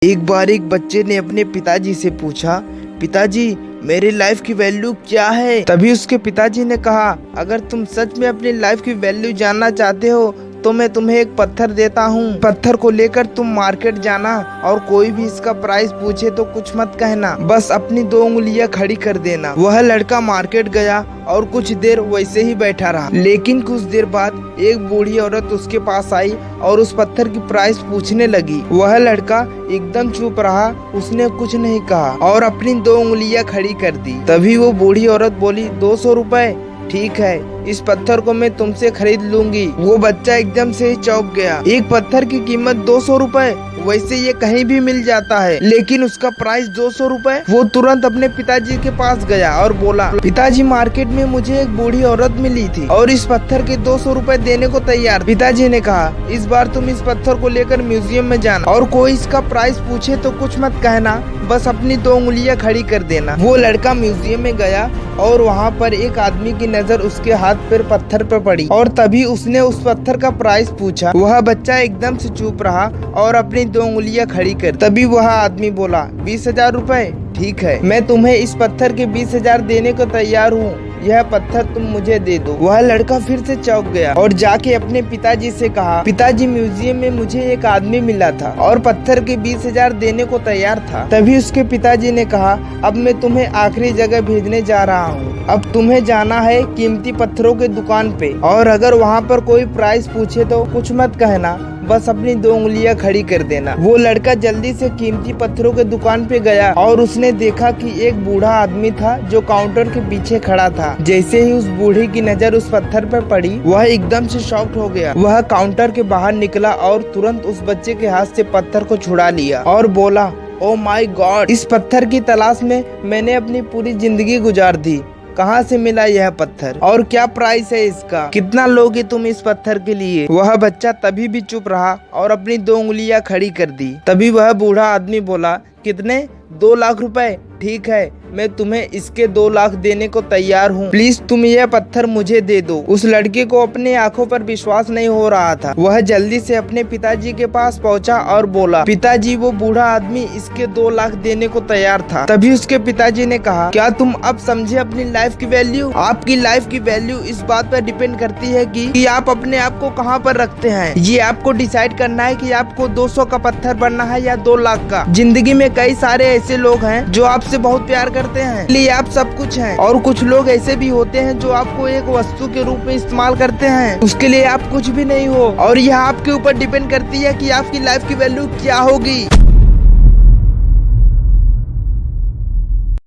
एक बार एक बच्चे ने अपने पिताजी से पूछा, पिताजी मेरी लाइफ की वैल्यू क्या है। तभी उसके पिताजी ने कहा, अगर तुम सच में अपनी लाइफ की वैल्यू जानना चाहते हो तो मैं तुम्हें एक पत्थर देता हूँ। पत्थर को लेकर तुम मार्केट जाना और कोई भी इसका प्राइस पूछे तो कुछ मत कहना, बस अपनी 2 उंगलियां खड़ी कर देना। वह लड़का मार्केट गया और कुछ देर वैसे ही बैठा रहा, लेकिन कुछ देर बाद एक बूढ़ी औरत उसके पास आई और उस पत्थर की प्राइस पूछने लगी। वह लड़का एकदम चुप रहा, उसने कुछ नहीं कहा और अपनी 2 उंगलियां खड़ी कर दी। तभी वो बूढ़ी औरत बोली, 200 रुपए, ठीक है, इस पत्थर को मैं तुमसे खरीद लूंगी। वो बच्चा एकदम से ही चौंक गया। एक पत्थर की कीमत 200 रुपए, वैसे ये कहीं भी मिल जाता है, लेकिन उसका प्राइस 200 रुपए। वो तुरंत अपने पिताजी के पास गया और बोला, पिताजी मार्केट में मुझे एक बूढ़ी औरत मिली थी और इस पत्थर के 200 रुपए देने को तैयार। पिताजी ने कहा, इस बार तुम इस पत्थर को लेकर म्यूजियम में जाना और कोई इसका प्राइस पूछे तो कुछ मत कहना, बस अपनी 2 उंगलियां खड़ी कर देना। वो लड़का म्यूजियम में गया और वहाँ पर एक आदमी की नजर उसके हाथ पर पत्थर पर पड़ी और तभी उसने उस पत्थर का प्राइस पूछा। वह बच्चा एकदम से चुप रहा और अपनी 2 उंगलियां खड़ी कर। तभी वह आदमी बोला, 20,000 रुपए, ठीक है, मैं तुम्हें इस पत्थर के 20,000 देने को तैयार हूँ, यह पत्थर तुम मुझे दे दो। वह लड़का फिर से चौंक गया और जाके अपने पिताजी से कहा, पिताजी म्यूजियम में मुझे एक आदमी मिला था और पत्थर के 20,000 देने को तैयार था। तभी उसके पिताजी ने कहा, अब मैं तुम्हें आखिरी जगह भेजने जा रहा हूँ, अब तुम्हें जाना है कीमती पत्थरों की दुकान पे और अगर वहाँ पर कोई प्राइस पूछे तो कुछ मत कहना, बस अपनी 2 उंगलियां खड़ी कर देना। वो लड़का जल्दी से कीमती पत्थरों के दुकान पे गया और उसने देखा कि एक बूढ़ा आदमी था जो काउंटर के पीछे खड़ा था। जैसे ही उस बूढ़े की नजर उस पत्थर पर पड़ी, वह एकदम से शॉक्ड हो गया। वह काउंटर के बाहर निकला और तुरंत उस बच्चे के हाथ से पत्थर को छुड़ा लिया और बोला, ओ माय गॉड, इस पत्थर की तलाश में मैंने अपनी पूरी जिंदगी गुजार दी। कहाँ से मिला यह पत्थर और क्या प्राइस है इसका, कितना लोगे तुम इस पत्थर के लिए। वह बच्चा तभी भी चुप रहा और अपनी 2 उंगलियां खड़ी कर दी। तभी वह बूढ़ा आदमी बोला, कितने, 2 लाख रुपए, ठीक है, मैं तुम्हें इसके 2 लाख देने को तैयार हूँ, प्लीज तुम यह पत्थर मुझे दे दो। उस लड़के को अपने आंखों पर विश्वास नहीं हो रहा था। वह जल्दी से अपने पिताजी के पास पहुंचा और बोला, पिताजी वो बूढ़ा आदमी इसके 2 लाख देने को तैयार था। तभी उसके पिताजी ने कहा, क्या तुम अब समझे अपनी लाइफ की वैल्यू। आपकी लाइफ की वैल्यू इस बात पर डिपेंड करती है कि आप अपने आप को कहाँ पर रखते हैं। ये आपको डिसाइड करना है कि आपको 200 का पत्थर बनना है या 2 लाख का। जिंदगी में कई सारे ऐसे लोग हैं जो आपसे बहुत प्यार करते हैं, इसलिए आप सब कुछ हैं, और कुछ लोग ऐसे भी होते हैं जो आपको एक वस्तु के रूप में इस्तेमाल करते हैं, उसके लिए आप कुछ भी नहीं हो। और यह आपके ऊपर डिपेंड करती है कि आपकी लाइफ की वैल्यू क्या होगी।